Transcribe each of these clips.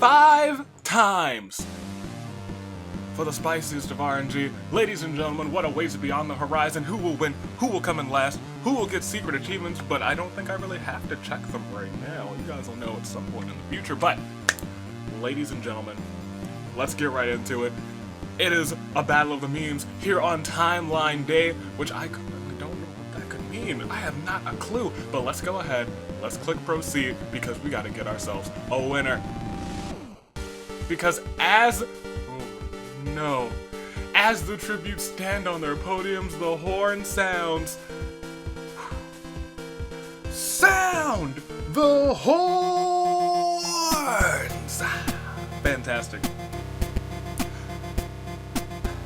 5 times for the spiciest of RNG. Ladies and gentlemen, what awaits beyond the horizon? Who will win? Who will come in last? Who will get secret achievements? But I don't think I really have to check them right now. You guys will know at some point in the future. But, ladies and gentlemen, let's get right into it. It is a battle of the memes here on Timeline Day, which I completely don't know what that could mean. I have not a clue. But let's go ahead. Let's click proceed because we got to get ourselves a winner. Because as the tributes stand on their podiums, the horn sounds. Sound the horns! Fantastic.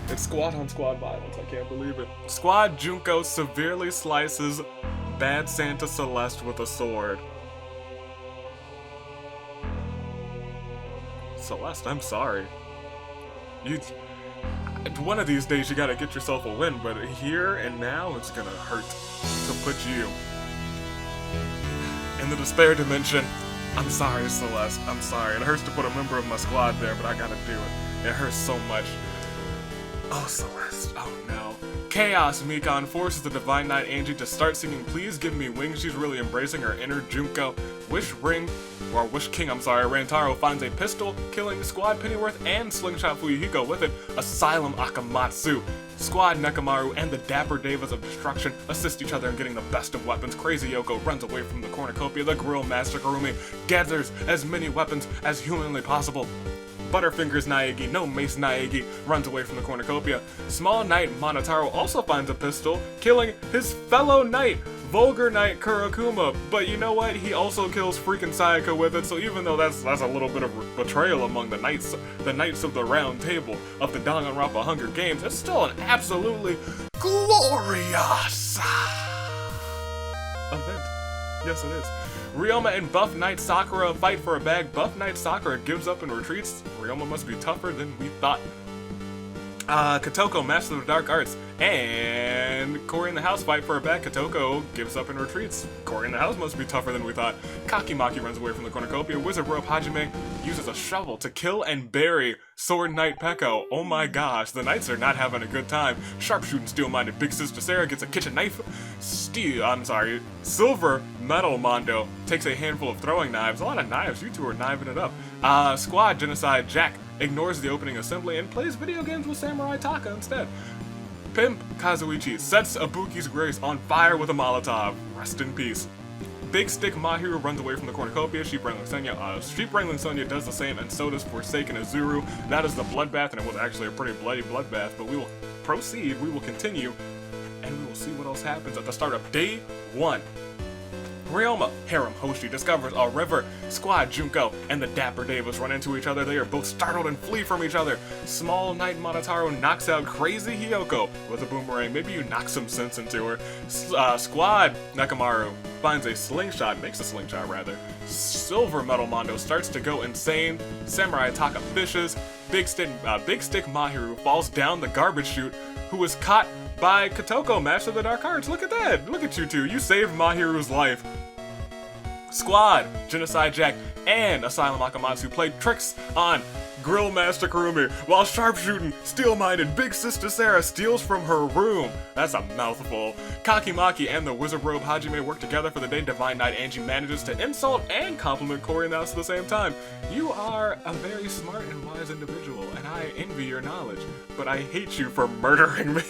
It's squad on squad violence, I can't believe it. Squad Junko severely slices Bad Santa Celeste with a sword. Celeste, I'm sorry. One of these days you gotta get yourself a win, but here and now it's gonna hurt to put you in the despair dimension. I'm sorry, Celeste. I'm sorry. It hurts to put a member of my squad there, but I gotta do it. It hurts so much. Oh, Celeste. Oh, no. Chaos Mikon forces the Divine Knight Angie to start singing Please Give Me Wings. She's really embracing her inner Junko. Wish King, Rantaro finds a pistol, killing Squad Pennyworth and Slingshot Fuyuhiko with it. Asylum Akamatsu. Squad Nekomaru and the Dapper Devas of Destruction assist each other in getting the best of weapons. Crazy Yoko runs away from the cornucopia. The Grill Master Karumi gathers as many weapons as humanly possible. Butterfingers Naegi, no Mace Naegi, runs away from the cornucopia. Small Knight Monotaro also finds a pistol, killing his fellow knight, Vulgar Knight Kurakuma. But you know what? He also kills freaking Sayaka with it, so even though that's a little bit of betrayal among the knights of the Round Table of the Danganronpa Hunger Games, it's still an absolutely glorious event. Yes, it is. Ryoma and Buff Knight Sakura fight for a bag. Buff Knight Sakura gives up and retreats. Ryoma must be tougher than we thought. Kotoko, Master of the Dark Arts, and Cory in the House fight for a bag. Kotoko gives up and retreats. Cory in the House must be tougher than we thought. Kakimaki runs away from the cornucopia. Wizard Rope Hajime uses a shovel to kill and bury Sword Knight Peko. Oh my gosh, the knights are not having a good time. Sharpshooting Steel-Minded Big Sister Sarah gets a kitchen knife. Silver Metal Mondo takes a handful of throwing knives. A lot of knives, you two are kniving it up. Squad Genocide Jack ignores the opening assembly and plays video games with Samurai Taka instead. Pimp Kazuichi sets Ibuki's Grace on fire with a Molotov. Rest in peace. Big Stick Mahiru runs away from the cornucopia. Sheep Wrangling Sonya does the same, and so does Forsaken Azuru. That is the bloodbath, and it was actually a pretty bloody bloodbath, but we will proceed, we will continue, and we will see what else happens at the start of Day 1. Ryoma, Harem Hoshi, discovers a river. Squad Junko and the Dapper Devas run into each other. They are both startled and flee from each other. Small Knight Monotaro knocks out Crazy Hiyoko with a boomerang. Maybe you knock some sense into her. Squad Nekomaru finds a slingshot, makes a slingshot rather. Silver Metal Mondo starts to go insane. Samurai Taka fishes. Big Stick Mahiru falls down the garbage chute, who was caught by Kotoko, Master of the Dark Arts. Look at that! Look at you two. You saved Mahiru's life. Squad, Genocide Jack, and Asylum Akamatsu played tricks on Grill Master Karumi while sharpshooting Steel-Minded Big Sister Sarah steals from her room. That's a mouthful. Kakimaki and the Wizard Robe Hajime work together for the day. Divine Knight Angie manages to insult and compliment Cory in the House at the same time. You are a very smart and wise individual, and I envy your knowledge, but I hate you for murdering me.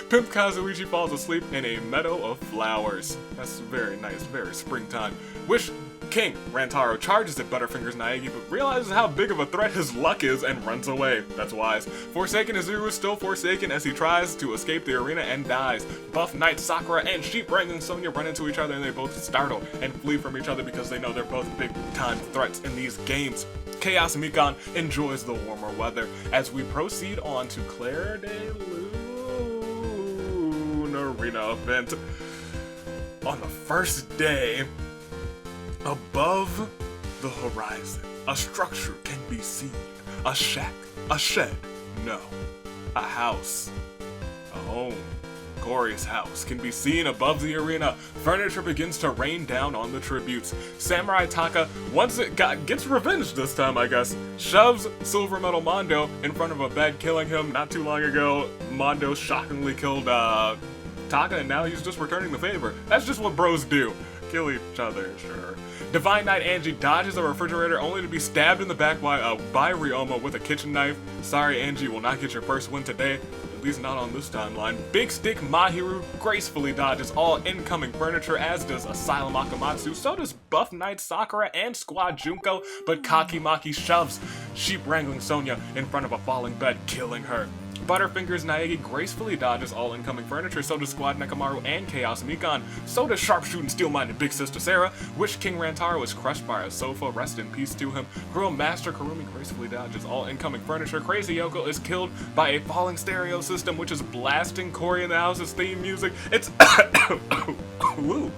Pimp Kazuichi falls asleep in a meadow of flowers. That's very nice, very springtime. Wish King Rantaro charges at Butterfingers Naegi, but realizes how big of a threat his luck is and runs away. That's wise. Forsaken Azuru is still forsaken as he tries to escape the arena and dies. Buff Knight Sakura and Sheep Wrangling Sonya run into each other and they both startle and flee from each other because they know they're both big-time threats in these games. Chaos Mikon enjoys the warmer weather as we proceed on to Claire de Lune Arena event. On the first day, above the horizon, a structure can be seen. A shack, a shed, no, a house, a home. Corey's house can be seen above the arena. Furniture begins to rain down on the tributes. Samurai Taka, gets revenge this time, I guess, shoves Silver Metal Mondo in front of a bed, killing him. Not too long ago, Mondo shockingly killed Taka, and now he's just returning the favor. That's just what bros do. Kill each other, sure. Divine Knight Angie dodges a refrigerator only to be stabbed in the back by Ryoma with a kitchen knife. Sorry, Angie will not get your first win today. At least not on this timeline. Big Stick Mahiru gracefully dodges all incoming furniture, as does Asylum Akamatsu. So does Buff Knight Sakura and Squad Junko, but Kakimaki shoves Sheep Wrangling Sonya in front of a falling bed, killing her. Butterfingers Naegi gracefully dodges all incoming furniture, so does Squad Nekamaru and Chaos Mikan, so does Sharpshooting Steel-Minded Big Sister Sarah. Witch King Rantaro is crushed by a sofa, rest in peace to him. Grill Master Karumi gracefully dodges all incoming furniture. Crazy Yoko is killed by a falling stereo system, which is blasting Cory in the House's theme music. It's woo.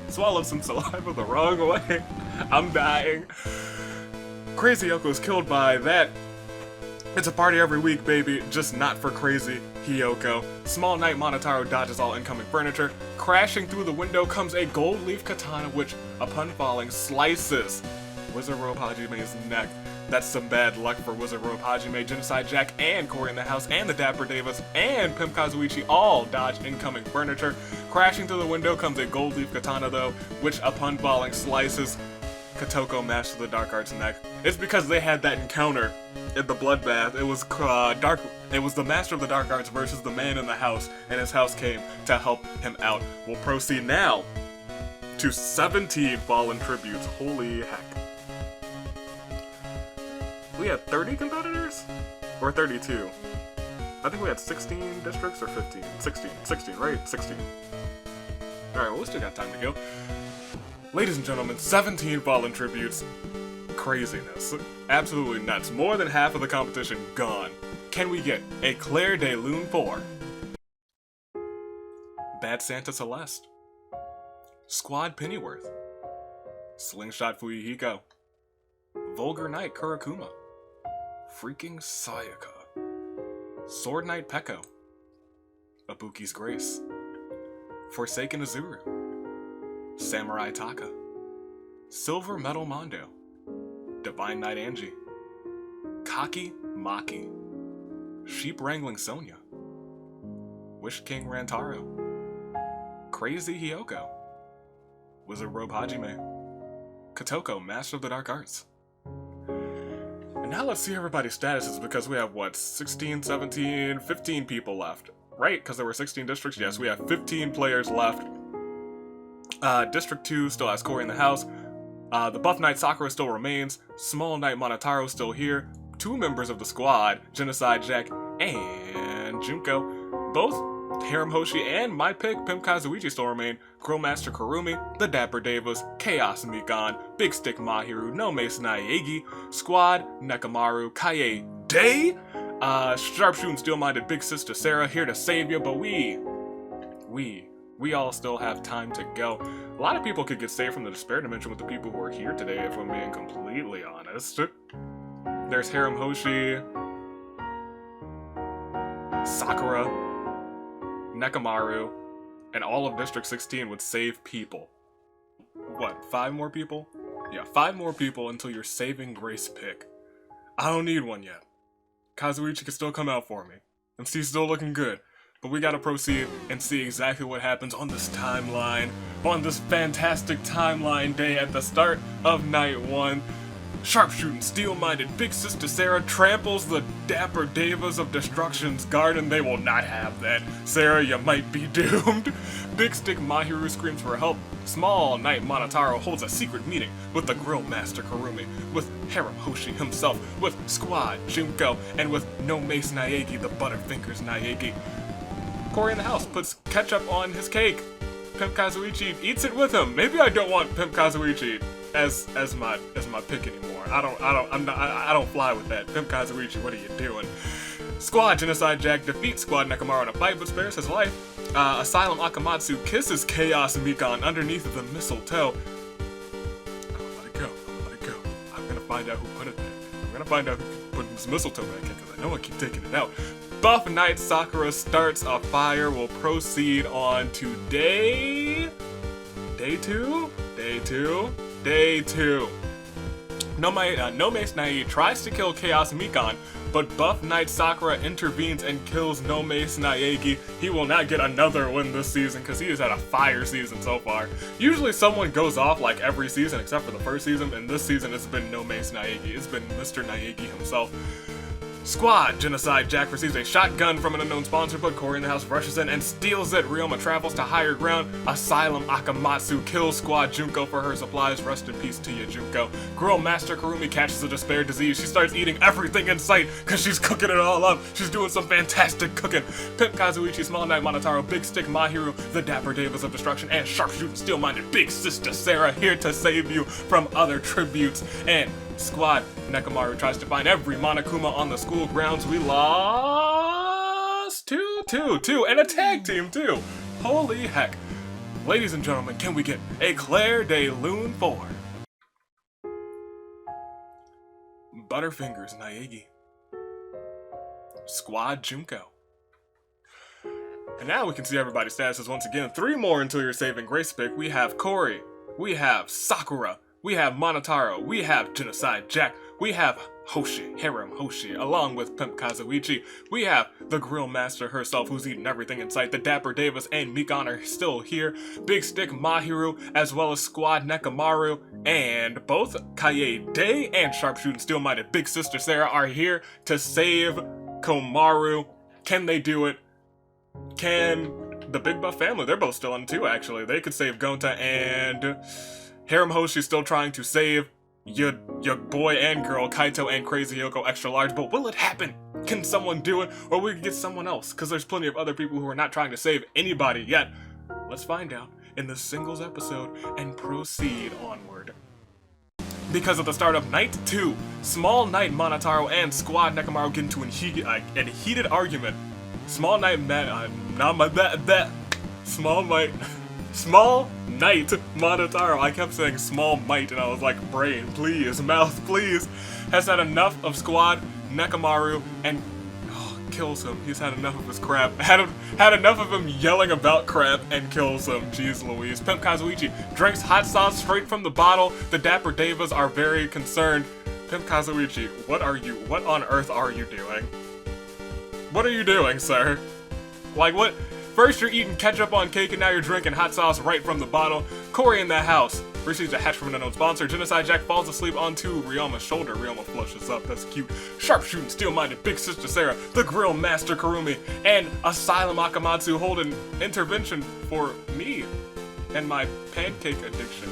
Swallowed some saliva the wrong way. I'm dying. Crazy Yoko is killed by that. It's a party every week, baby, just not for Crazy Hiyoko. Small Knight Monotaro dodges all incoming furniture. Crashing through the window comes a gold leaf katana, which, upon falling, slices Wizard Robe Hajime's neck. That's some bad luck for Wizard Robe Hajime. Genocide Jack and Cory in the House and the Dapper Davis and Pimp Kazuichi all dodge incoming furniture. Crashing through the window comes a gold leaf katana, though, which, upon falling, slices Kotoko Master of the Dark Arts neck. It's because they had that encounter in the bloodbath. It was the Master of the Dark Arts versus the man in the house, and his house came to help him out. We'll proceed now to 17 fallen tributes. Holy heck. We had 30 competitors? Or 32? I think we had 16 districts or 15? 16, right? 16. Alright, well, we still got time to go. Ladies and gentlemen, 17 fallen tributes. Craziness. Absolutely nuts. More than half of the competition gone. Can we get a Claire de Lune 4? Bad Santa Celeste. Squad Pennyworth. Slingshot Fuyuhiko. Vulgar Knight Kurakuma. Freaking Sayaka. Sword Knight Peko. Ibuki's Grace. Forsaken Azuru. Samurai Taka. Silver Metal Mondo. Divine Knight Angie. Kaki Maki. Sheep Wrangling Sonya. Wish King Rantaro. Crazy Hiyoko. Wizard Robe Hajime. Kotoko, Master of the Dark Arts. And now let's see everybody's statuses, because we have, what, 16, 17, 15 people left. Right? Because there were 16 districts? Yes, we have 15 players left. District 2 still has Cory in the house. The Buff Knight Sakura still remains. Small Knight Monotaro still here. 2 members of the squad, Genocide Jack and Junko. Both Harem Hoshi and my pick, Pimp Kazuichi, still remain. Grillmaster Karumi, the Dapper Davis, Chaos Mikan, Big Stick Mahiru, No Mace Naegi, Squad, Nekamaru, Kaie Day, Sharpshooting Steel-Minded Big Sister Sarah here to save you, but we all still have time to go. A lot of people could get saved from the Despair Dimension with the people who are here today, if I'm being completely honest. There's Harem Hoshi, Sakura, Nekamaru, and all of District 16 would save people. What, 5 more people? Yeah, 5 more people until your saving grace pick. I don't need one yet. Kazuichi can still come out for me. MC's still looking good. But we gotta proceed and see exactly what happens on this timeline, on this fantastic timeline day at the start of Night 1. Sharpshooting, steel-minded Big Sister Sarah tramples the Dapper Devas of Destruction's garden. They will not have that. Sarah, you might be doomed. Big Stick Mahiru screams for help. Small Knight Monotaro holds a secret meeting with the Grill Master Karumi, with Harem Hoshi himself, with Squad Junko, and with No Mace Naegi, the Butterfingers Naegi. Cory in the house puts ketchup on his cake. Pimp Kazuichi eats it with him. Maybe I don't want Pimp Kazuichi as my pick anymore. I don't fly with that. Pimp Kazuichi, what are you doing? Squad Genocide Jack defeats Squad Nekamaru in a fight but spares his life. Asylum Akamatsu kisses Chaos Mikan underneath the mistletoe. I'm gonna let it go. I'm gonna find out who put it there. I'm gonna find out who put this mistletoe back in, because I know I keep taking it out. Buff Knight Sakura starts a fire. We'll proceed on to day 2? Day 2. No Mace Nai tries to kill Chaos Mikan, but Buff Knight Sakura intervenes and kills No Mace Naegi. He will not get another win this season because he has had a fire season so far. Usually someone goes off like every season except for the first season, and this season it's been No Mace Naegi. It's been Mr. Naegi himself. Squad Genocide Jack receives a shotgun from an unknown sponsor, but Corey in the house rushes in and steals it. Ryoma travels to higher ground. Asylum Akamatsu kills Squad Junko for her supplies. Rest in peace to you, Junko. Grill Master Kurumi catches a despair disease. She starts eating everything in sight because she's cooking it all up. She's doing some fantastic cooking. Pimp Kazuichi, Small Knight Monotaro, Big Stick Mahiru, the Dapper Devas of Destruction, and Sharpshooting Steel-Minded Big Sister Sarah here to save you from other tributes. And Squad Nekomaru tries to find every Monokuma on the school grounds. We lost 2-2, and a tag team too. Holy heck. Ladies and gentlemen, can we get a Claire de Lune 4? Butterfingers Naegi. Squad Junko. And now we can see everybody's statuses once again. 3 more until your saving grace pick. We have Corey. We have Sakura. We have Monotaro, we have Genocide Jack, we have Hoshi, Harem Hoshi, along with Pimp Kazuichi. We have the Grill Master herself who's eating everything in sight. The Dapper Devas and Mikan are still here. Big Stick Mahiru, as well as Squad Nekomaru, and both Kaede and Sharpshooting Steel-Minded Big Sister Sarah are here to save Komaru. Can they do it? Can the Big Buff family, they're both still in too actually. They could save Gonta, and Harem Hoshi's still trying to save your boy and girl, Kaito and Crazy Yoko Extra Large, but will it happen? Can someone do it? Or we could get someone else, because there's plenty of other people who are not trying to save anybody yet. Let's find out in the singles episode and proceed onward. Because at the start of Night 2, Small Knight Monotaro and Squad Nekomaru get into a heated argument. Small Knight Monotaro, I kept saying small might and I was like, brain, please, mouth, please, has had enough of Squad Nekomaru and kills him. He's had enough of his crap. Had enough of him yelling about crap and kills him. Jeez Louise. Pimp Kazuichi drinks hot sauce straight from the bottle. The Dapper Devas are very concerned. Pimp Kazuichi, what on earth are you doing? What are you doing, sir? Like, what? First you're eating ketchup on cake and now you're drinking hot sauce right from the bottle. Corey in the house receives a hatch from an unknown sponsor. Genocide Jack falls asleep onto Ryoma's shoulder. Ryoma flushes up, that's cute. Sharpshooting Steel-Minded Big Sister Sarah, the Grill Master Kurumi, and Asylum Akamatsu hold an intervention for me and my pancake addiction.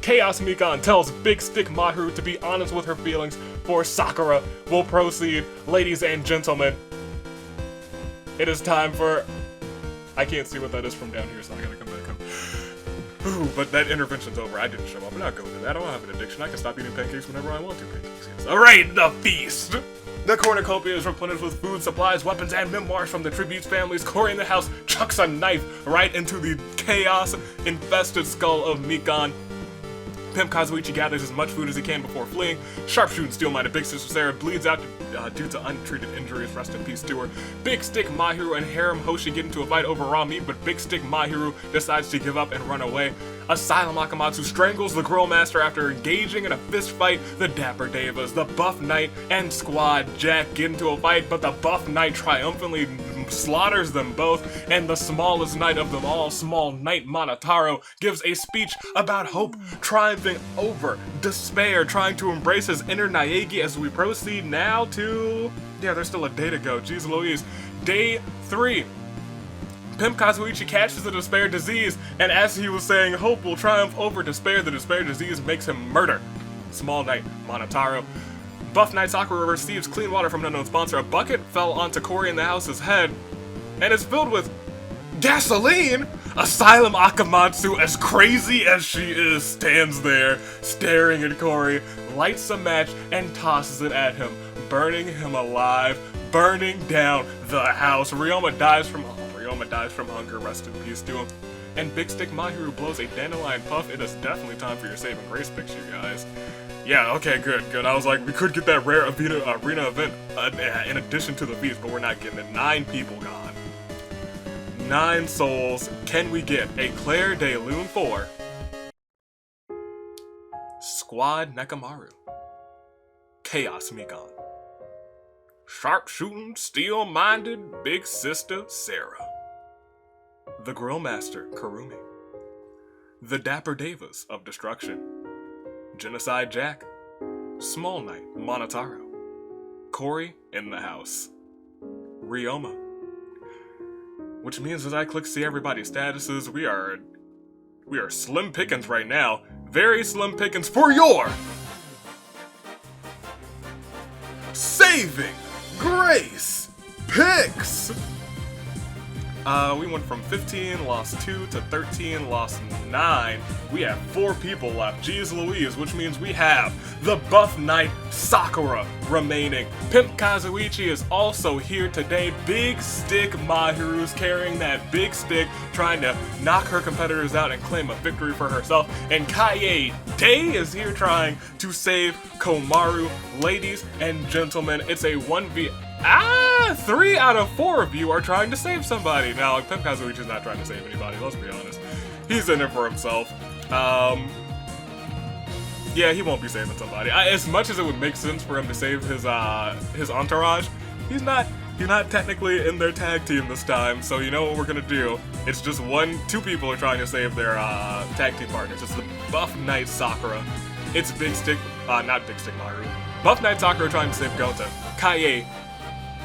Chaos Mikan tells Big Stick Mahiru to be honest with her feelings for Sakura. We'll proceed, ladies and gentlemen. It is time for... I can't see what that is from down here, so I gotta come back up. Ooh, but that intervention's over. I didn't show up. I'm not going to that. I don't have an addiction. I can stop eating pancakes whenever I want to. Pancakes, yes. Alright, the feast! The cornucopia is replenished with food, supplies, weapons, and memoirs from the tributes families. Corey in the house chucks a knife right into the chaos-infested skull of Mikan. Pimp Kazuichi gathers as much food as he can before fleeing. Sharpshooting Steel-Minded Big Sister Sarah bleeds out due to untreated injuries. Rest in peace to her. Big Stick Mahiru and Harem Hoshi get into a fight over raw meat, but Big Stick Mahiru decides to give up and run away. Asylum Akamatsu strangles the Grill Master after engaging in a fist fight. The Dapper Devas, the Buff Knight, and Squad Jack get into a fight, but the Buff Knight triumphantly slaughters them both, and the smallest knight of them all, Small Knight Monotaro, gives a speech about hope, triumphing over despair, trying to embrace his inner Naegi as we proceed now to... Yeah, there's still a day to go, jeez Louise. Day 3. Pimp Kazuichi catches the despair disease, and as he was saying hope will triumph over despair, the despair disease makes him murder Small Knight Monotaro. Buff Knight Sakura receives clean water from an unknown sponsor. A bucket fell onto Corey in the house's head and is filled with gasoline. Asylum Akamatsu, as crazy as she is, stands there staring at Corey, lights a match and tosses it at him, burning him alive, burning down the house. Ryoma dies from hunger, rest in peace to him. and Big Stick Mahiru blows a Dandelion Puff. It is definitely time for your saving grace picks, you guys. Yeah, okay, good. I was like, we could get that rare arena event in addition to the V's, but we're not getting it. 9 people gone. 9 souls. Can we get a Claire de Lune 4? Squad Nekamaru. Chaos Mikan. Sharpshooting, steel-minded Big Sister Sarah. The Grill Master Karumi. The Dapper Devas of Destruction. Genocide Jack. Small Knight Monotaro. Corey in the house. Ryoma. Which means as I click see everybody's statuses, we are slim pickings right now. Very slim pickings for your saving grace picks. We went from 15, lost 2, to 13, lost 9. We have 4 people left. Jeez Louise, which means we have the Buff Knight Sakura remaining. Pimp Kazuichi is also here today. Big Stick Mahiru's carrying that big stick, trying to knock her competitors out and claim a victory for herself. And Kaie Day is here trying to save Komaru. Ladies and gentlemen, it's a 1v... 3 out of 4 of you are trying to save somebody. Now, like, Pimp Kazuichi's not trying to save anybody, let's be honest. He's in it for himself. Yeah, he won't be saving somebody. As much as it would make sense for him to save his entourage, he's not technically in their tag team this time, so you know what we're gonna do? It's just 2 people are trying to save their tag team partners. It's the Buff Knight Sakura. It's Big Stick, not Big Stick Maru. Buff Knight Sakura trying to save Gonta. Kaie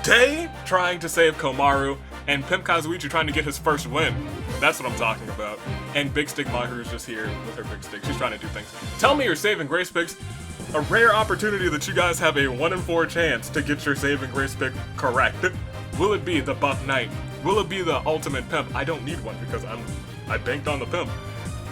Day trying to save Komaru, and Pimp Kazuichi trying to get his first win. That's what I'm talking about. And Big Stick Mahiru is just here with her big stick. She's trying to do things. Tell me your saving grace picks. A rare opportunity that you guys have a 1 in 4 chance to get your saving grace pick correct. Will it be the Buff Knight? Will it be the Ultimate Pimp? I don't need one because I banked on the Pimp.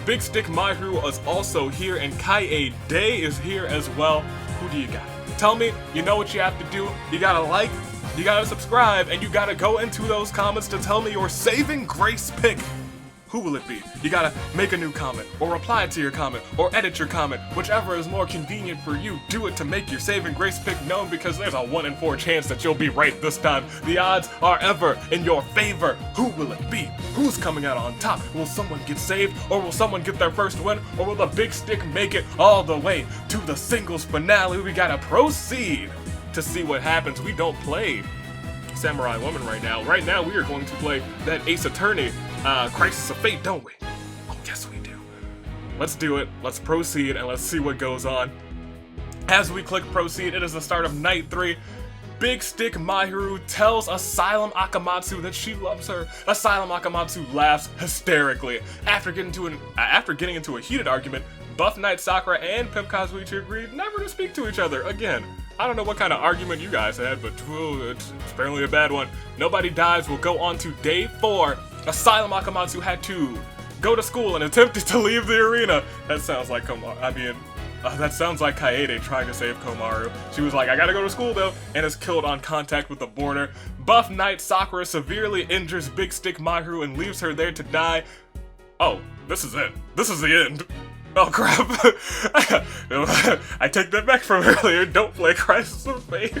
Big Stick Mahiru is also here, and Kaie Day is here as well. Who do you got? Tell me, you know what you have to do. You gotta like, you gotta subscribe, and you gotta go into those comments to tell me your saving grace pick. Who will it be? You gotta make a new comment, or reply to your comment, or edit your comment. Whichever is more convenient for you, do it to make your saving grace pick known, because there's a 1 in 4 chance that you'll be right this time. The odds are ever in your favor. Who will it be? Who's coming out on top? Will someone get saved, or will someone get their first win, or will the big stick make it all the way to the singles finale? We gotta proceed to see what happens. We don't play Samurai Woman right now. Right now, we are going to play that Ace Attorney Crisis of Fate, don't we? Oh, yes, we do. Let's do it. Let's proceed, and let's see what goes on. As we click proceed, it is the start of night 3. Big Stick Mahiru tells Asylum Akamatsu that she loves her. Asylum Akamatsu laughs hysterically. After getting into a heated argument, Buff Knight Sakura and Pimp Kazuichi agreed never to speak to each other again. I don't know what kind of argument you guys had, but it's apparently a bad one. Nobody dies. We'll go on to day 4. Asylum Akamatsu had to go to school and attempted to leave the arena. That sounds like that sounds like Kaede trying to save Komaru. She was like, I gotta go to school though, and is killed on contact with the border. Buff Knight Sakura severely injures Big Stick Mahiru and leaves her there to die. Oh, this is it. This is the end. Oh crap. I take that back from earlier. Don't play Crisis of Fate.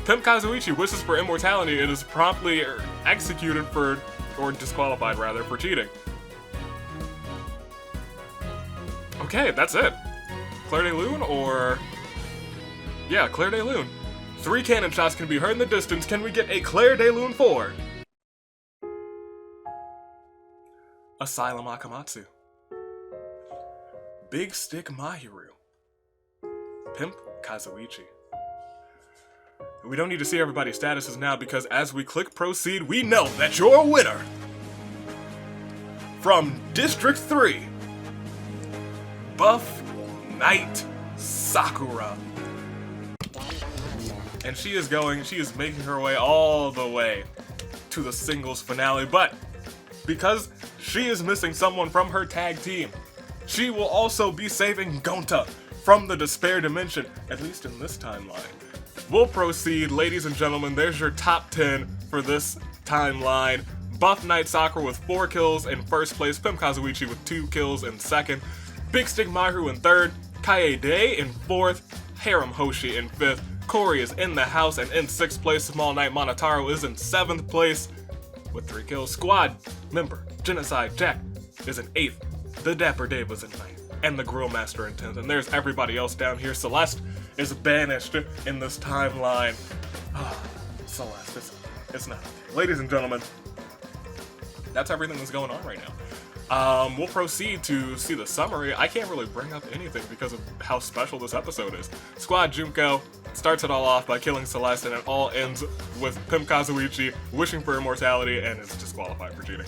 Pimp Kazuichi wishes for immortality and is promptly executed or disqualified rather, for cheating. Okay, that's it. Claire de Lune or... Yeah, Claire de Lune. 3 cannon shots can be heard in the distance. Can we get a Claire de Lune 4? Asylum Akamatsu. Big Stick Mahiru. Pimp Kazuichi. We don't need to see everybody's statuses now, because as we click proceed, we know that your winner from District 3, Buff Knight Sakura. And she is making her way all the way to the singles finale, but because she is missing someone from her tag team, she will also be saving Gonta from the Despair Dimension, at least in this timeline. We'll proceed, ladies and gentlemen. There's your top 10 for this timeline. Buff Knight Sakura with 4 kills in first place, Pimp Kazuichi with 2 kills in second, Big Stick Mahiru in third, Kaede in fourth, Harem Hoshi in fifth, Corey is in the house and in 6th place, Small Knight Monotaro is in 7th place with 3 kills, Squad member Genocide Jack is in 8th, the Dapper Dave is in 9th, and the Grill Master in 10th, and there's everybody else down here. Celeste is banished in this timeline. Celeste, it's not okay. Ladies and gentlemen, that's everything that's going on right now. We'll proceed to see the summary. I can't really bring up anything because of how special this episode is. Squad Junko starts it all off by killing Celeste, and it all ends with Pimp Kazuichi wishing for immortality and is disqualified for cheating.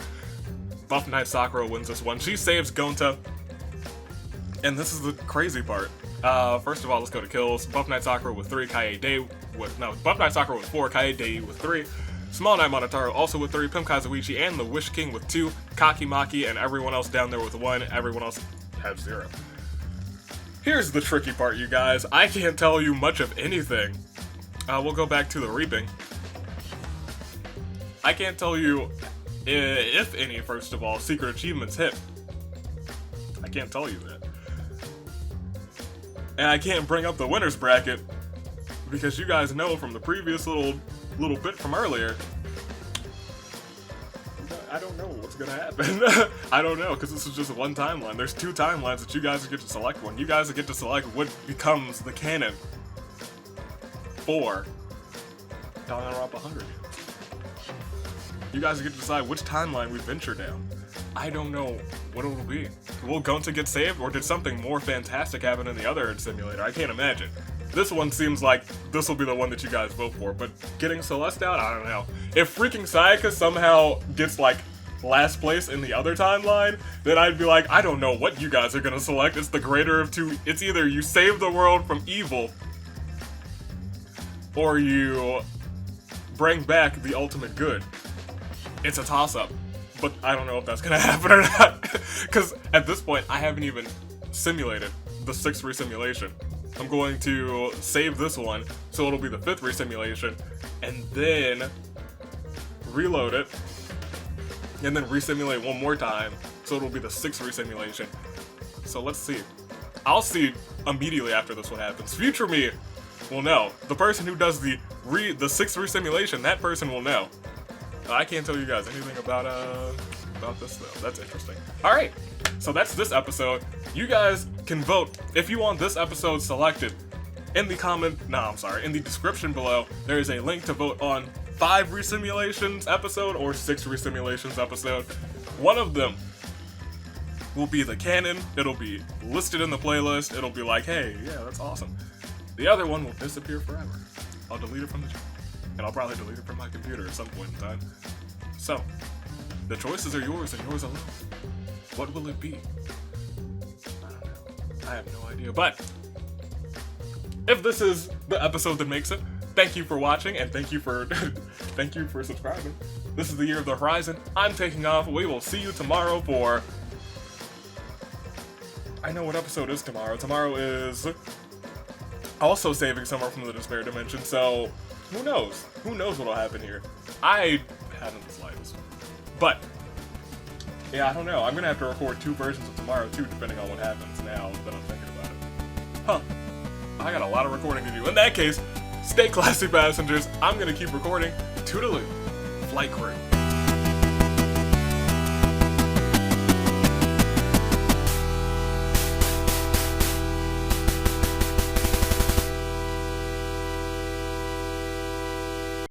Buff Knight Sakura wins this one. She saves Gonta, and this is the crazy part. First of all, let's go to kills. Buff Knight Sakura with 3, Buff Knight Sakura with 4, Kaede with 3, Small Knight Monotaro also with 3, Pimp Kazuichi and the Wish King with 2, Kakimaki and everyone else down there with 1, everyone else has 0. Here's the tricky part, you guys. I can't tell you much of anything. We'll go back to the reaping. I can't tell you if any, first of all, secret achievements hit. I can't tell you that. And I can't bring up the winner's bracket because you guys know from the previous little bit from earlier, I don't know what's gonna happen. I don't know, because this is just one timeline. There's 2 timelines that you guys get to select one. You guys get to select what becomes the canon for Danganronpa Hunger Games. You guys get to decide which timeline we venture down. I don't know what it will be. Will Gonta get saved, or did something more fantastic happen in the other simulator? I can't imagine. This one seems like this will be the one that you guys vote for, but getting Celeste out, I don't know. If freaking Sayaka somehow gets, like, last place in the other timeline, then I'd be like, I don't know what you guys are gonna select. It's the greater of 2. It's either you save the world from evil, or you bring back the ultimate good. It's a toss-up, but I don't know if that's gonna happen or not, because at this point, I haven't even simulated the 6th resimulation. I'm going to save this one, so it'll be the 5th resimulation, and then reload it, and then resimulate one more time, so it'll be the 6th resimulation. So let's see. I'll see immediately after this what happens. Future me will know. The person who does the 6th resimulation, that person will know. I can't tell you guys anything about this though. That's interesting. All right, so that's this episode. You guys can vote if you want this episode selected. In the description below, there is a link to vote on 5 resimulations episode or 6 resimulations episode. One of them will be the canon. It'll be listed in the playlist. It'll be like, hey, yeah, that's awesome. The other one will disappear forever. I'll delete it from the channel. And I'll probably delete it from my computer at some point in time. So, the choices are yours and yours alone. What will it be? I don't know. I have no idea. But, if this is the episode that makes it, thank you for watching and thank you for thank you for subscribing. This is the Year of the Horizon. I'm taking off. We will see you tomorrow for... I know what episode is tomorrow. Tomorrow is also saving Summer from the Despair Dimension, so... Who knows? Who knows what'll happen here? I haven't the slightest. But, yeah, I don't know. I'm gonna have to record 2 versions of tomorrow, too, depending on what happens now that I'm thinking about it. Huh. I got a lot of recording to do. In that case, stay classy, passengers. I'm gonna keep recording. Toodaloo. Flight crew.